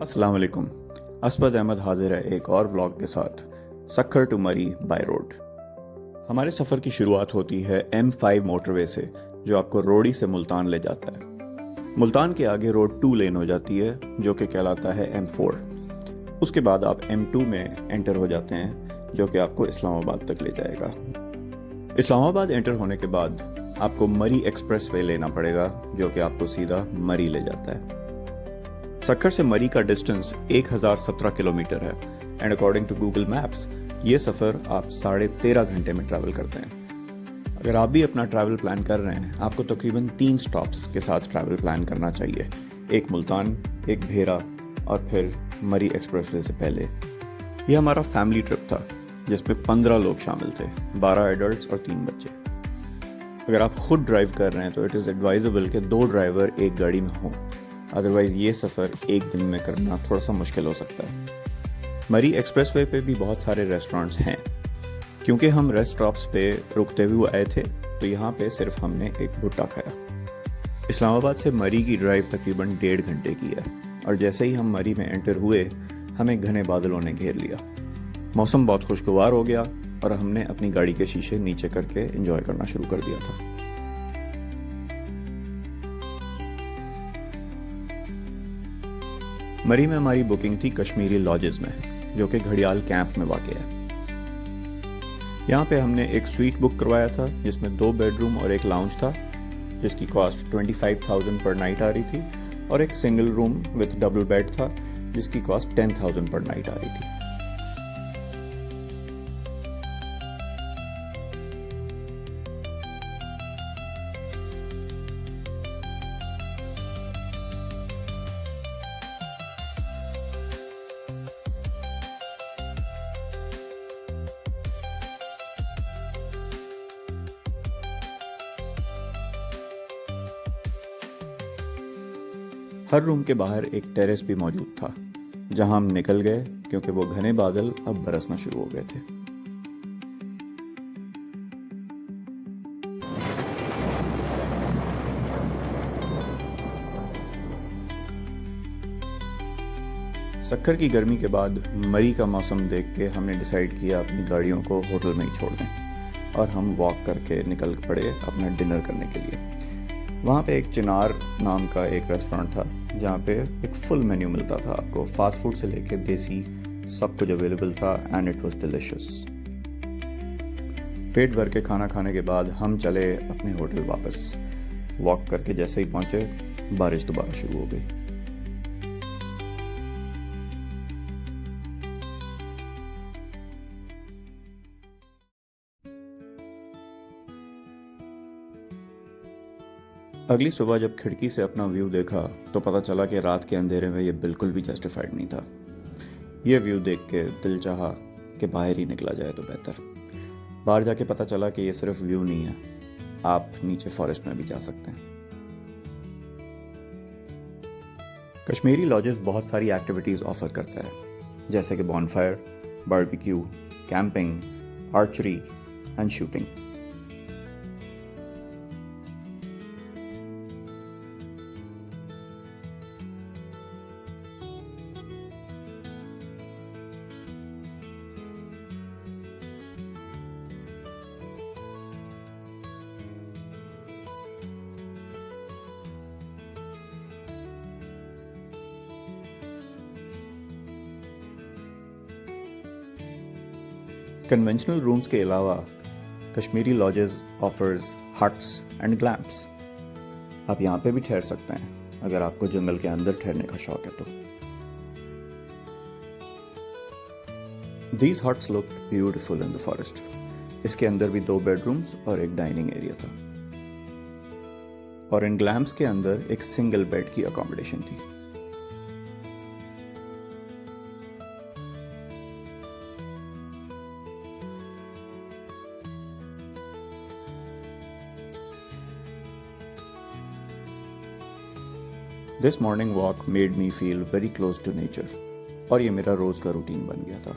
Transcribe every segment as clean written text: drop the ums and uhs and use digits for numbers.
अस्सलाम वालेकुम। असमत अहमद हाजिर है एक और व्लॉग के साथ। सक्खर टू मरी बाय रोड। हमारे सफ़र की शुरुआत होती है M5 मोटरवे से, जो आपको रोड़ी से मुल्तान ले जाता है। मुल्तान के आगे रोड 2 लेन हो जाती है, जो कि कहलाता है M4। उसके बाद आप M2 में एंटर हो जाते हैं, जो कि आपको इस्लामाबाद तक ले जाएगा। इस्लामाबाद एंटर होने के बाद आपको मरी एक्सप्रेस वे लेना पड़ेगा, जो कि आपको सीधा मरी ले जाता है। सक्खर से मरी का डिस्टेंस 1017 किलोमीटर है and according to Google Maps ये सफ़र आप 13.5 घंटे में ट्रैवल करते हैं। अगर आप भी अपना ट्रैवल प्लान कर रहे हैं, आपको तकरीबन 3 स्टॉप्स के साथ ट्रैवल प्लान करना चाहिए। एक मुल्तान, एक भेरा और फिर मरी एक्सप्रेसवे से पहले। यह हमारा फैमिली ट्रिप था, जिसमें 15 लोग शामिल थे, 12 एडल्ट्स और 3 बच्चे। अगर आप खुद ड्राइव कर रहे हैं तो इट इज़ एडवाइजेबल कि 2 ड्राइवर एक गाड़ी में हों, अदरवाइज़ ये सफ़र एक दिन में करना थोड़ा सा मुश्किल हो सकता है। मरी एक्सप्रेसवे पे भी बहुत सारे रेस्टोरेंट्स हैं। क्योंकि हम रेस्ट स्टॉप्स पे रुकते हुए आए थे, तो यहाँ पे सिर्फ हमने एक भुट्टा खाया। इस्लामाबाद से मरी की ड्राइव तकरीबन 1.5 घंटे की है और जैसे ही हम मरी में एंटर हुए, हमें घने बादलों ने घेर लिया। मौसम बहुत खुशगवार हो गया और हमने अपनी गाड़ी के शीशे नीचे करके एंजॉय करना शुरू कर दिया था। मरी में हमारी बुकिंग थी कश्मीरी लॉजेस में, जो कि घड़ियाल कैंप में वाक़ है। यहाँ पे हमने एक स्वीट बुक करवाया था, जिसमें 2 बेडरूम और एक लाउंज था, जिसकी कॉस्ट 25,000 पर नाइट आ रही थी, और एक single room with double bed था, जिसकी कॉस्ट 10,000 पर नाइट आ रही थी। हर रूम के बाहर एक टेरेस भी मौजूद था, जहां हम निकल गए क्योंकि वो घने बादल अब बरसना शुरू हो गए थे। सक्खर की गर्मी के बाद मरी का मौसम देख के हमने डिसाइड किया अपनी गाड़ियों को होटल में ही छोड़ दें और हम वॉक करके निकल पड़े अपना डिनर करने के लिए। वहाँ पे एक चिनार नाम का एक रेस्टोरेंट था, जहाँ पे एक फुल मेन्यू मिलता था आपको। फास्ट फूड से लेके देसी सब कुछ अवेलेबल था एंड इट वाज डिलिशियस। पेट भर के खाना खाने के बाद हम चले अपने होटल वापस। वॉक करके जैसे ही पहुँचे, बारिश दोबारा शुरू हो गई। अगली सुबह जब खिड़की से अपना व्यू देखा तो पता चला कि रात के अंधेरे में ये बिल्कुल भी जस्टिफाइड नहीं था। ये व्यू देख के दिल चाहा कि बाहर ही निकला जाए तो बेहतर। बाहर जाके पता चला कि ये सिर्फ व्यू नहीं है, आप नीचे फॉरेस्ट में भी जा सकते हैं। कश्मीरी लॉजेस बहुत सारी एक्टिविटीज़ ऑफर करता है, जैसे कि bonfire, barbecue, camping, archery and shooting. Conventional rooms के अलावा Kashmiri lodges offers huts and glamps. आप यहाँ पे भी ठहर सकते हैं अगर आपको जंगल के अंदर ठहरने का शौक है तो। These huts looked beautiful in the forest. इसके अंदर भी 2 बेडरूम्स और एक डाइनिंग एरिया था, और इन ग्लैम्प्स के अंदर एक सिंगल बेड की अकोमोडेशन थी। This morning walk made me feel very close to nature, और ये मेरा रोज का रूटीन बन गया था।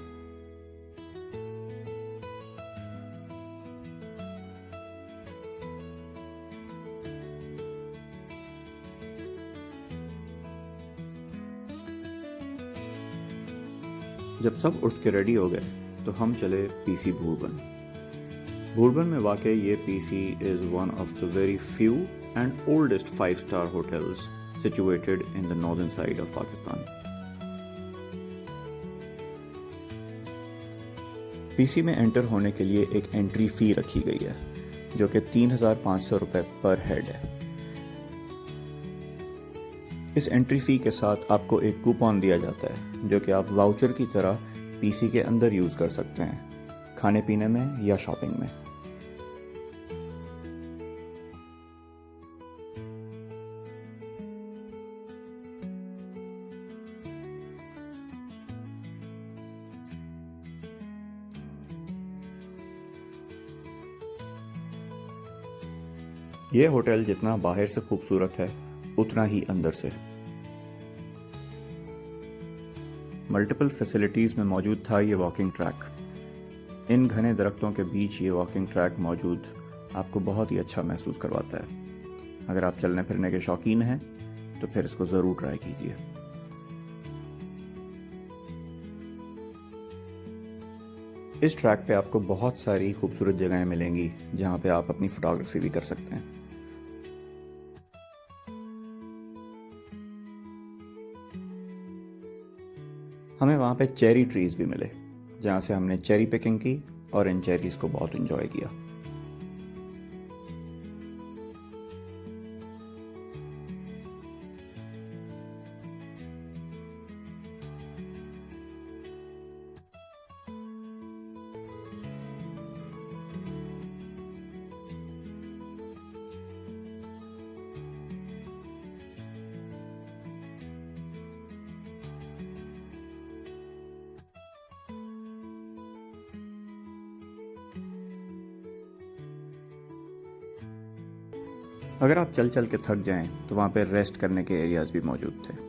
जब सब उठ के रेडी हो गए तो हम चले पीसी भूरबन। भूरबन में वाकई ये PC is one of the very few and oldest 5 star hotels situated in the northern side of Pakistan. PC में एंटर होने के लिए एक एंट्री फी रखी गई है जो कि 3,500 रुपये पर हेड है। इस एंट्री फी के साथ आपको एक कूपन दिया जाता है जो कि आप वाउचर की तरह पीसी के अंदर यूज़ कर सकते हैं, खाने पीने में या शॉपिंग में। ये होटल जितना बाहर से खूबसूरत है उतना ही अंदर से। मल्टीपल फैसिलिटीज़ में मौजूद था ये वॉकिंग ट्रैक। इन घने दरख्तों के बीच ये वॉकिंग ट्रैक मौजूद आपको बहुत ही अच्छा महसूस करवाता है। अगर आप चलने फिरने के शौकीन हैं तो फिर इसको ज़रूर ट्राई कीजिए। इस ट्रैक पे आपको बहुत सारी खूबसूरत जगहें मिलेंगी जहाँ पे आप अपनी फोटोग्राफी भी कर सकते हैं। हमें वहाँ पे चेरी ट्रीज भी मिले जहाँ से हमने चेरी पिकिंग की और इन चेरीज को बहुत इंजॉय किया। अगर आप चल चल के थक जाएं तो वहाँ पे रेस्ट करने के एरियाज भी मौजूद थे।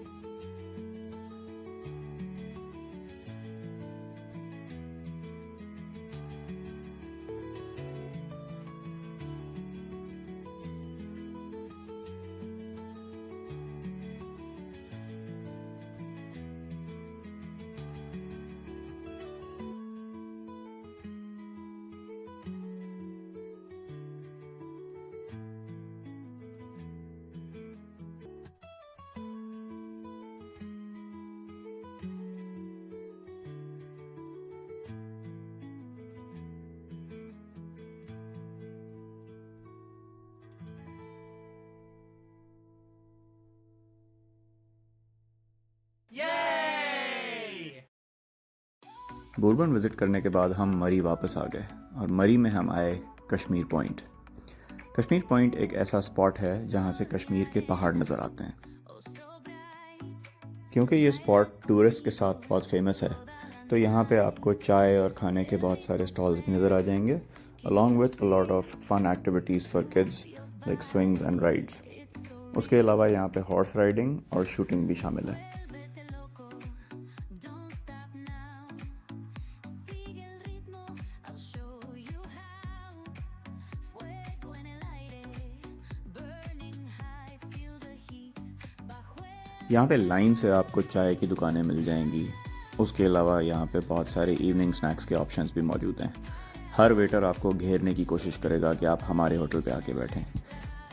बोरबन विजिट करने के बाद हम मरी वापस आ गए और मरी में हम आए कश्मीर पॉइंट। कश्मीर पॉइंट एक ऐसा स्पॉट है जहाँ से कश्मीर के पहाड़ नज़र आते हैं। क्योंकि ये स्पॉट टूरिस्ट के साथ बहुत फेमस है तो यहाँ पे आपको चाय और खाने के बहुत सारे स्टॉल्स भी नज़र आ जाएंगे along with a lot of fun activities for kids like swings and rides। उसके अलावा यहाँ पे हॉर्स राइडिंग और शूटिंग भी शामिल है। यहाँ पे लाइन से आपको चाय की दुकानें मिल जाएंगी। उसके अलावा यहाँ पे बहुत सारे इवनिंग स्नैक्स के ऑप्शंस भी मौजूद हैं। हर वेटर आपको घेरने की कोशिश करेगा कि आप हमारे होटल पे आके बैठें,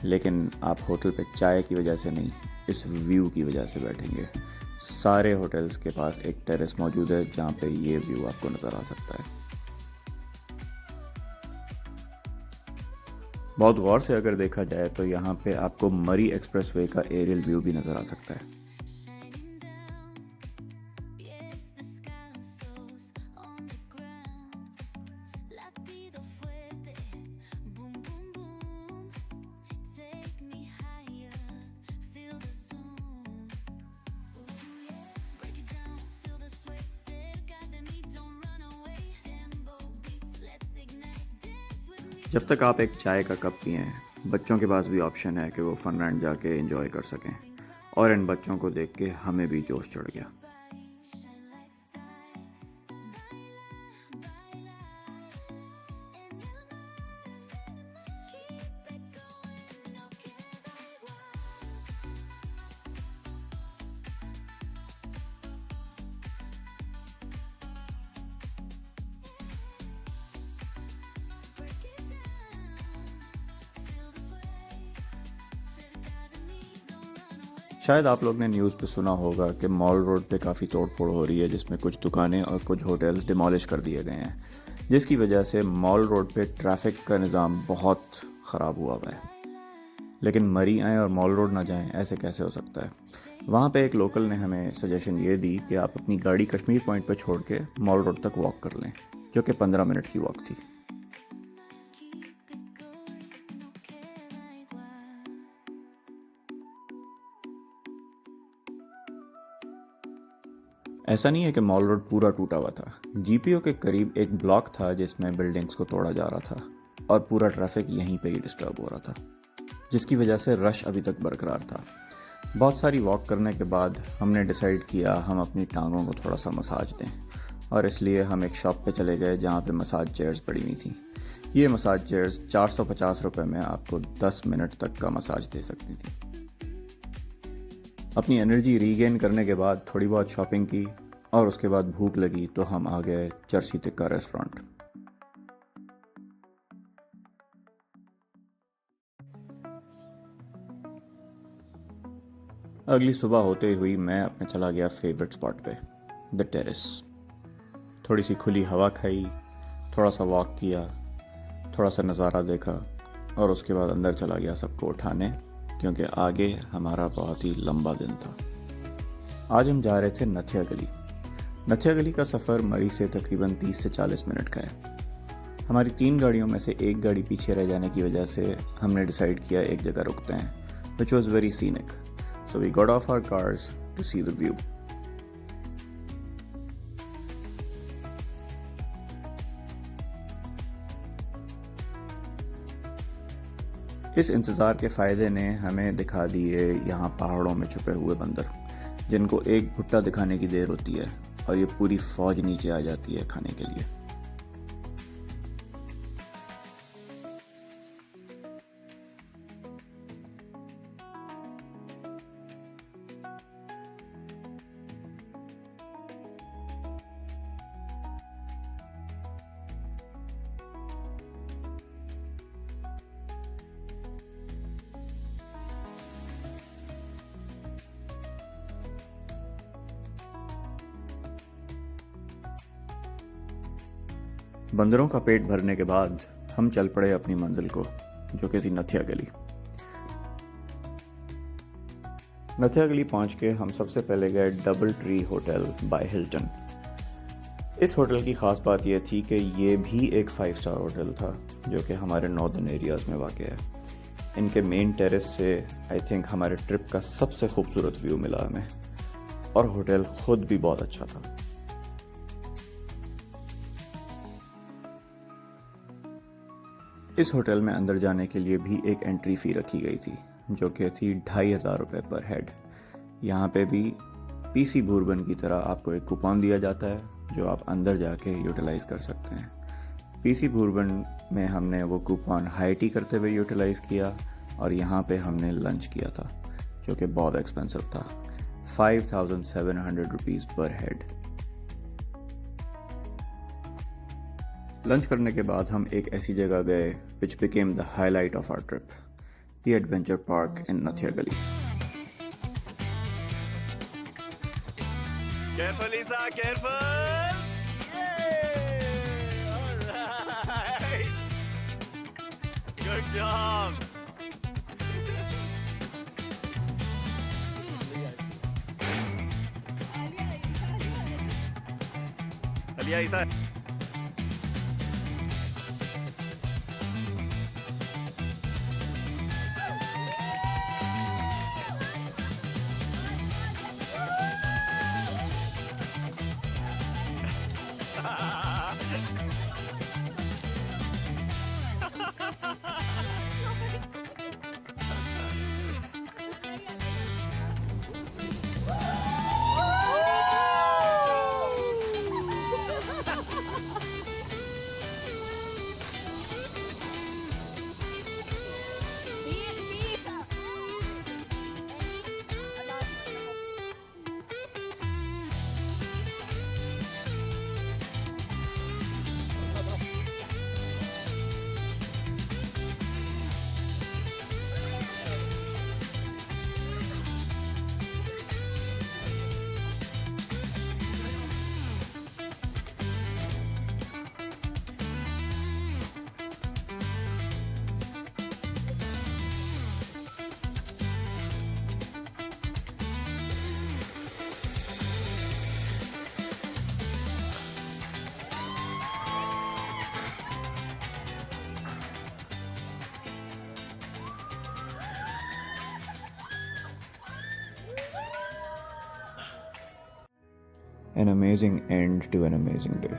लेकिन आप होटल पे चाय की वजह से नहीं, इस व्यू की वजह से बैठेंगे। सारे होटल्स के पास एक टेरेस मौजूद है जहाँ पे ये व्यू आपको नज़र आ सकता है। बहुत गौर से अगर देखा जाए तो यहाँ पे आपको मरी एक्सप्रेसवे का एरियल व्यू भी नज़र आ सकता है। जब तक आप एक चाय का कप पिए बच्चों के पास भी ऑप्शन है कि वो फनलैंड जाके एंजॉय कर सकें, और इन बच्चों को देख के हमें भी जोश चढ़ गया। शायद आप लोग ने न्यूज़ पे सुना होगा कि मॉल रोड पे काफ़ी तोड़फोड़ हो रही है, जिसमें कुछ दुकानें और कुछ होटल्स डिमोलिश कर दिए गए हैं, जिसकी वजह से मॉल रोड पे ट्रैफिक का निज़ाम बहुत ख़राब हुआ है। लेकिन मरी आएँ और मॉल रोड ना जाएं, ऐसे कैसे हो सकता है? वहाँ पे एक लोकल ने हमें सजेशन ये दी कि आप अपनी गाड़ी कश्मीर पॉइंट पे छोड़ के मॉल रोड तक वॉक कर लें, जो कि 15 मिनट की वॉक थी। ऐसा नहीं है कि मॉल रोड पूरा टूटा हुआ था। जीपीओ के करीब एक ब्लॉक था जिसमें बिल्डिंग्स को तोड़ा जा रहा था और पूरा ट्रैफिक यहीं पे ही डिस्टर्ब हो रहा था, जिसकी वजह से रश अभी तक बरकरार था। बहुत सारी वॉक करने के बाद हमने डिसाइड किया हम अपनी टांगों को थोड़ा सा मसाज दें, और इसलिए हम एक शॉप पे चले गए जहाँ पे मसाज चेयर्स पड़ी हुई थी। ये मसाज चेयर्स 450 रुपये में आपको 10 मिनट तक का मसाज दे सकती थी। अपनी एनर्जी रीगेन करने के बाद थोड़ी बहुत शॉपिंग की और उसके बाद भूख लगी तो हम आ गए चर्ची टिक्का रेस्टोरेंट। अगली सुबह होते हुई मैं अपने चला गया फेवरेट स्पॉट पे, द टेरेस। थोड़ी सी खुली हवा खाई, थोड़ा सा वॉक किया, थोड़ा सा नज़ारा देखा और उसके बाद अंदर चला गया सबको उठाने, क्योंकि आगे हमारा बहुत ही लंबा दिन था। आज हम जा रहे थे नथिया गली। नथिया गली का सफ़र मरी से तकरीबन 30 से 40 मिनट का है। हमारी 3 गाड़ियों में से एक गाड़ी पीछे रह जाने की वजह से हमने डिसाइड किया एक जगह रुकते हैं, which was very scenic. So we got off our cars to see the view. इस इंतज़ार के फ़ायदे ने हमें दिखा दिए यहाँ पहाड़ों में छुपे हुए बंदर, जिनको एक भुट्टा दिखाने की देर होती है और ये पूरी फौज नीचे आ जाती है खाने के लिए। बंदरों का पेट भरने के बाद हम चल पड़े अपनी मंजिल को, जो कि थी नथिया गली। नथिया गली पहुंच के हम सबसे पहले गए double tree hotel by Hilton. इस होटल की ख़ास बात यह थी कि ये भी एक 5 स्टार होटल था, जो कि हमारे नॉर्दर्न एरियाज़ में वाक़ है। इनके मेन टेरेस से आई थिंक हमारे ट्रिप का सबसे खूबसूरत व्यू मिला हमें, और होटल ख़ुद भी बहुत अच्छा था। इस होटल में अंदर जाने के लिए भी एक एंट्री फ़ी रखी गई थी, जो कि थी 2500 रुपये पर हेड। यहाँ पे भी पीसी भूरबन की तरह आपको एक कूपन दिया जाता है, जो आप अंदर जाके यूटिलाइज़ कर सकते हैं। पीसी भूरबन में हमने वो कूपन हाई टी करते हुए यूटिलाइज़ किया, और यहाँ पे हमने लंच किया था, जो कि बहुत एक्सपेंसिव था, 5700 रुपीज़ पर हेड। लंच करने के बाद हम एक ऐसी जगह गए which became the highlight of our trip, the adventure park in Nathia Gali. Careful, Lisa, careful! Yay! All right! Good job! Aliya, Isa. An amazing end to an amazing day.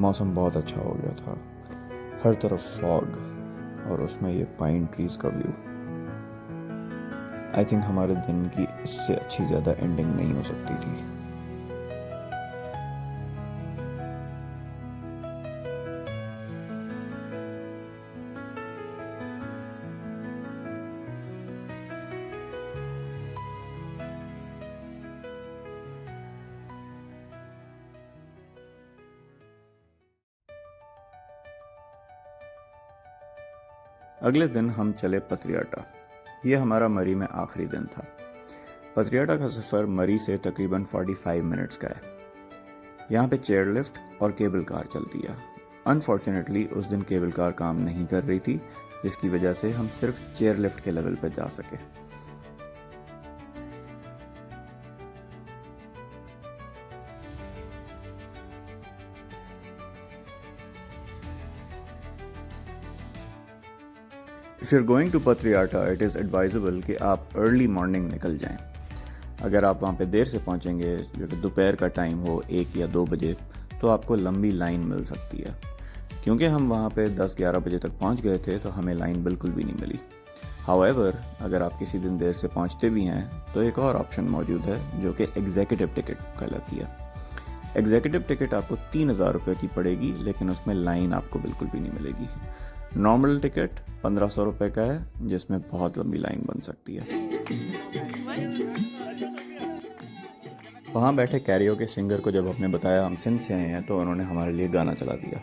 मौसम बहुत अच्छा हो गया था, हर तरफ फॉग और उसमें ये पाइन ट्रीज का व्यू। आई थिंक हमारे दिन की इससे अच्छी ज़्यादा एंडिंग नहीं हो सकती थी। अगले दिन हम चले पत्रियाटा। ये हमारा मरी में आखिरी दिन था। पत्रियाटा का सफ़र मरी से तकरीबन 45 मिनट्स का है। यहाँ पे चेयर लिफ्ट और केबल कार चलती है। अनफॉर्चुनेटली उस दिन केबल कार काम नहीं कर रही थी, जिसकी वजह से हम सिर्फ चेयर लिफ्ट के लेवल पे जा सके। If you are going to Patriata it is advisable कि आप अर्ली मॉर्निंग निकल जाएं। अगर आप वहाँ पे देर से पहुँचेंगे, जो कि दोपहर का टाइम हो 1 या 2 बजे, तो आपको लंबी लाइन मिल सकती है। क्योंकि हम वहाँ पे 10-11 बजे तक पहुँच गए थे, तो हमें लाइन बिल्कुल भी नहीं मिली। हाउएवर, अगर आप किसी दिन देर से पहुँचते भी हैं तो एक और ऑप्शन मौजूद है, जो कि एग्जीक्यूटिव टिकट कहलाती है। एग्जीक्यूटिव टिकट आपको 3,000 रुपये की पड़ेगी, लेकिन उसमें लाइन आपको बिल्कुल भी नहीं मिलेगी। नॉर्मल टिकट 1,500 रुपये का है, जिसमें बहुत लंबी लाइन बन सकती है। वहाँ बैठे कैरियोके सिंगर को जब हमने बताया हम सिंध से आए हैं, तो उन्होंने हमारे लिए गाना चला दिया।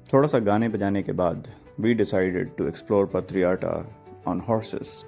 थोड़ा सा गाने बजाने के बाद we decided to explore Patriata on horses.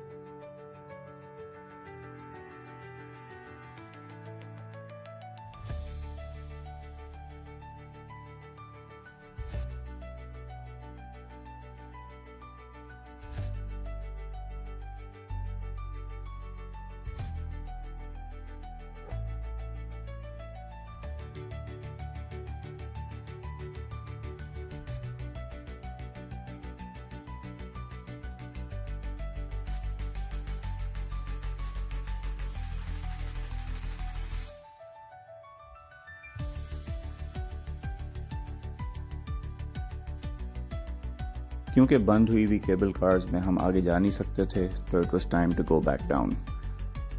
क्योंकि बंद हुई हुई केबल कार्स में हम आगे जा नहीं सकते थे, तो it was time to go back down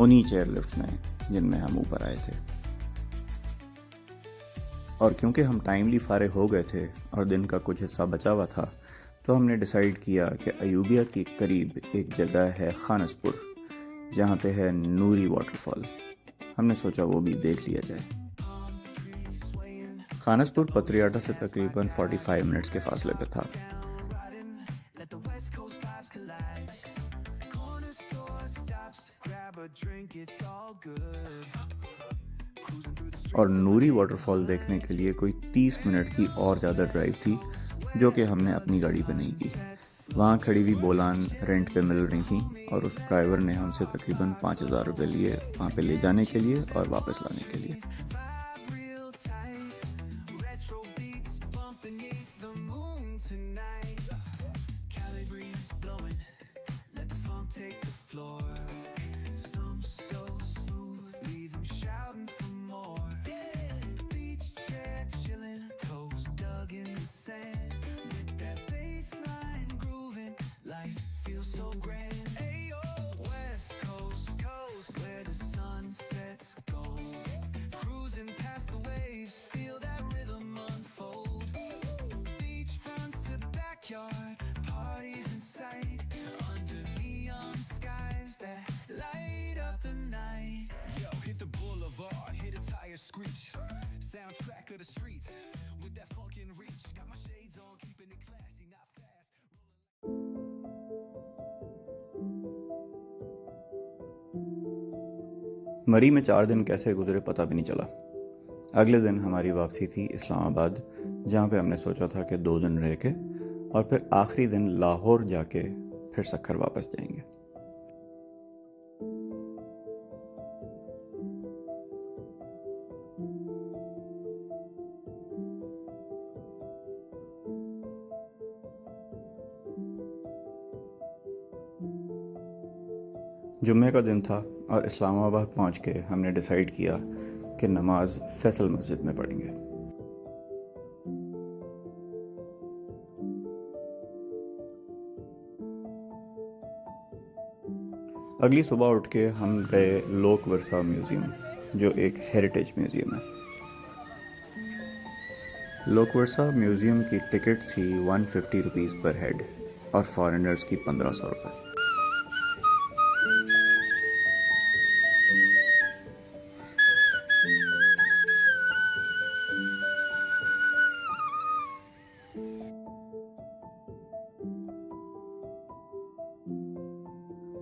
उन्हीं चेयर लिफ्ट में जिनमें हम ऊपर आए थे। और क्योंकि हम टाइमली फारिग हो गए थे और दिन का कुछ हिस्सा बचा हुआ था, तो हमने डिसाइड किया कि अयूबिया के करीब एक जगह है खानसपुर, जहाँ पे है नूरी वाटरफॉल। हमने सोचा वो भी देख लिया जाए। खानसपुर पत्रियाटा से तकरीबन 45 मिनट्स के फासले पे था। और नूरी वाटरफॉल देखने के लिए कोई 30 मिनट की और ज़्यादा ड्राइव थी, जो कि हमने अपनी गाड़ी पे नहीं की। वहाँ खड़ी हुई बोलान रेंट पे मिल रही थी और उस ड्राइवर ने हमसे तकरीबन 5,000 रुपये लिए वहाँ पे ले जाने के लिए और वापस लाने के लिए। soundtrack of the streets with that fucking reach. Got my shades on, keeping it classy, not fast. मरी में 4 दिन कैसे गुजरे पता भी नहीं चला। अगले दिन हमारी वापसी थी इस्लामाबाद, जहाँ पे हमने सोचा था कि 2 दिन रह के और फिर आखिरी दिन लाहौर जाके फिर सक्खर वापस जाएंगे। जुम्मे का दिन था और इस्लामाबाद पहुँच के हमने डिसाइड किया कि नमाज फैसल मस्जिद में पढ़ेंगे। अगली सुबह उठ के हम गए लोक वर्सा म्यूज़ियम, जो एक हेरिटेज म्यूज़ियम है। लोक वर्सा म्यूज़ियम की टिकट थी 150 रुपीज़ पर हेड और फॉरेनर्स की 1500 रुपये।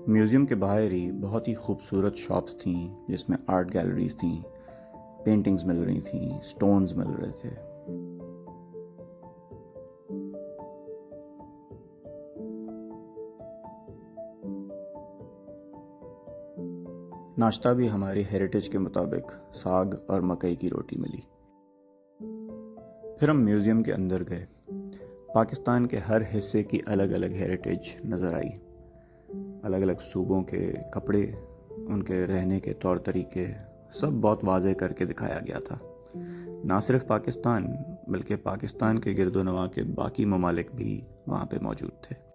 म्यूज़ियम के बाहर ही बहुत ही खूबसूरत शॉप्स थीं, जिसमें आर्ट गैलरीज थीं, पेंटिंग्स मिल रही थीं, स्टोन्स मिल रहे थे। नाश्ता भी हमारी हेरिटेज के मुताबिक साग और मकई की रोटी मिली। फिर हम म्यूज़ियम के अंदर गए। पाकिस्तान के हर हिस्से की अलग अलग हेरिटेज नज़र आई। अलग अलग सूबों के कपड़े, उनके रहने के तौर तरीके, सब बहुत वाज़े करके दिखाया गया था। ना सिर्फ पाकिस्तान, बल्कि पाकिस्तान के गिरदोनवा के बाकी ममालिक भी वहाँ पे मौजूद थे।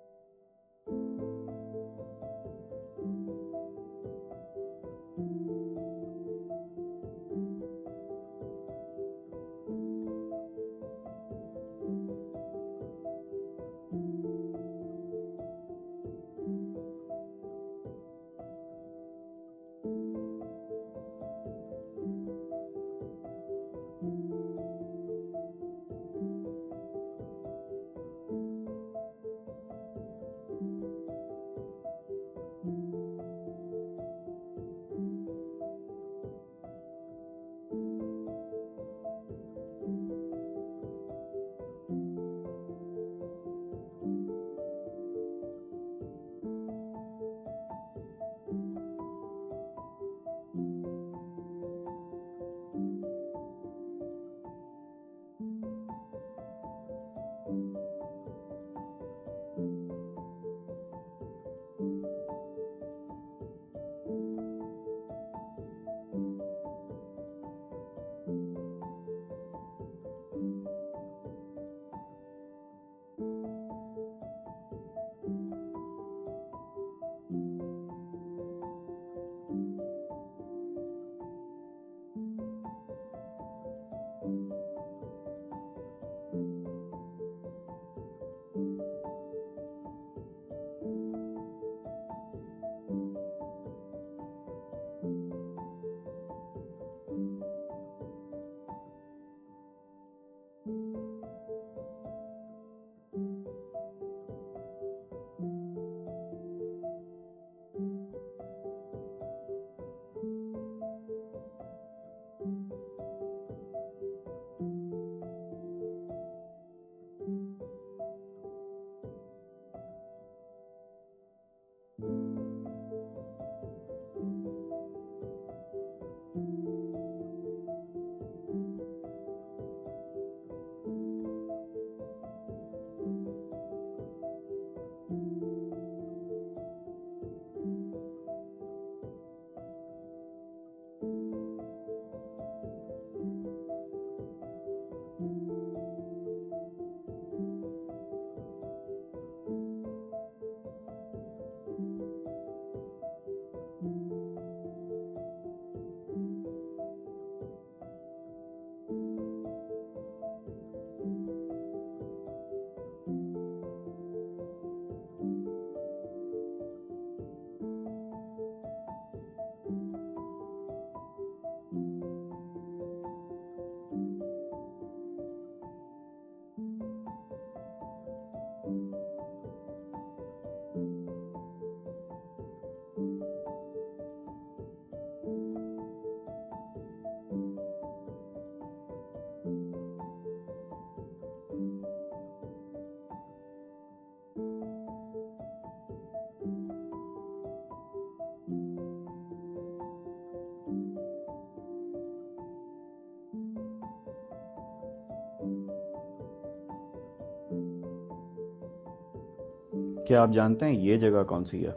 क्या आप जानते हैं ये जगह कौन सी है?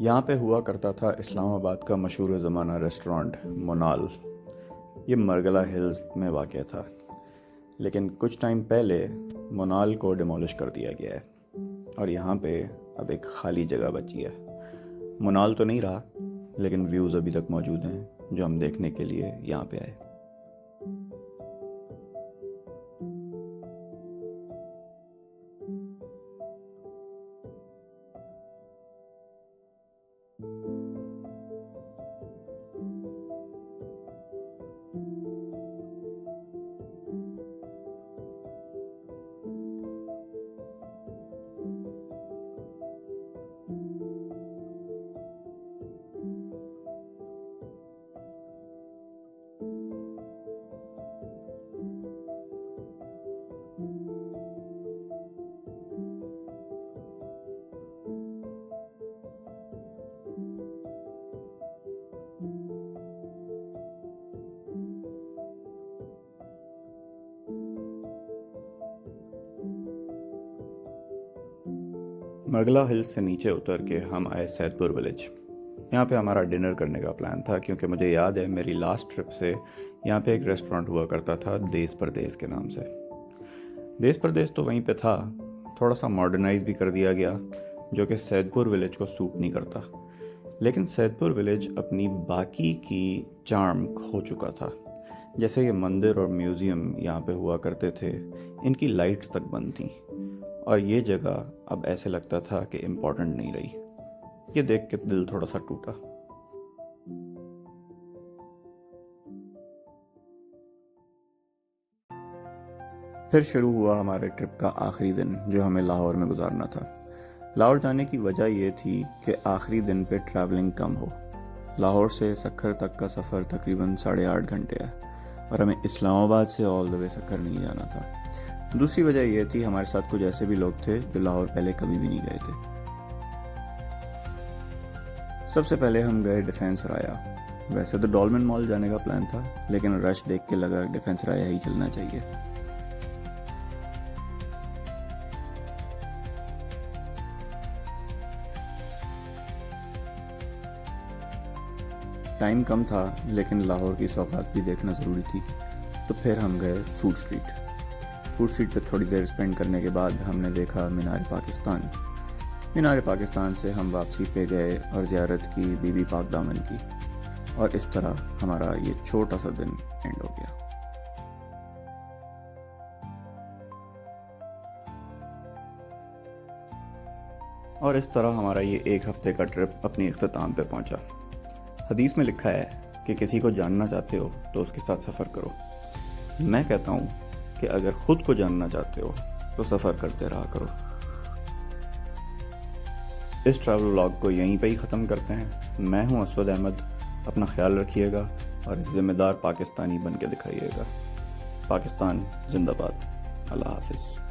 यहाँ पे हुआ करता था इस्लामाबाद का मशहूर ज़माना रेस्टोरेंट मोनाल। ये मरगला हिल्स में वाक़ था, लेकिन कुछ टाइम पहले मोनाल को डिमोलिश कर दिया गया है और यहाँ पे अब एक खाली जगह बची है। मोनाल तो नहीं रहा, लेकिन व्यूज़ अभी तक मौजूद हैं जो हम देखने के लिए यहाँ पे आए। मरगला हिल्स से नीचे उतर के हम आए सैदपुर विलेज। यहाँ पे हमारा डिनर करने का प्लान था, क्योंकि मुझे याद है मेरी लास्ट ट्रिप से यहाँ पे एक रेस्टोरेंट हुआ करता था देश परदेश के नाम से। देश परदेश तो वहीं पे था, थोड़ा सा मॉडर्नाइज भी कर दिया गया, जो कि सैदपुर विलेज को सूट नहीं करता। लेकिन सैदपुर विलेज अपनी बाकी की चार्म खो चुका था। जैसे ये मंदिर और म्यूज़ियम यहाँ पे हुआ करते थे, इनकी लाइट्स तक बंद थी और ये जगह अब ऐसे लगता था कि इम्पोर्टेंट नहीं रही। ये देख के दिल थोड़ा सा टूटा। फिर शुरू हुआ हमारे ट्रिप का आखिरी दिन, जो हमें लाहौर में गुजारना था। लाहौर जाने की वजह ये थी कि आखिरी दिन पे ट्रैवलिंग कम हो। लाहौर से सक्खर तक का सफ़र तकरीबन 8.5 घंटे है और हमें इस्लामाबाद से ऑल द वे सक्खर नहीं जाना था। दूसरी वजह यह थी, हमारे साथ कुछ ऐसे भी लोग थे जो लाहौर पहले कभी भी नहीं गए थे। सबसे पहले हम गए डिफेंस राया। वैसे तो डॉल्मेन मॉल जाने का प्लान था, लेकिन रश देख के लगा डिफेंस राया ही चलना चाहिए। टाइम कम था, लेकिन लाहौर की सौगात भी देखना ज़रूरी थी, तो फिर हम गए फूड स्ट्रीट। फूड स्ट्रीट पर थोड़ी देर स्पेंड करने के बाद हमने देखा मीनार पाकिस्तान। मीनार पाकिस्तान से हम वापसी पे गए और ज़ियारत की बीबी पाक दामन की, और इस तरह हमारा ये छोटा सा दिन एंड हो गया। और इस तरह हमारा ये 1 हफ्ते का ट्रिप अपनी इख्तिताम पे पहुंचा। हदीस में लिखा है कि किसी को जानना चाहते हो तो उसके साथ सफ़र करो। मैं कहता हूँ कि अगर ख़ुद को जानना चाहते हो तो सफ़र करते रहा करो। इस ट्रैवल व्लॉग को यहीं पे ही ख़त्म करते हैं। मैं हूँ असवद अहमद। अपना ख्याल रखिएगा और एक ज़िम्मेदार पाकिस्तानी बन के दिखाइएगा। पाकिस्तान जिंदाबाद। अल्लाह हाफिज़।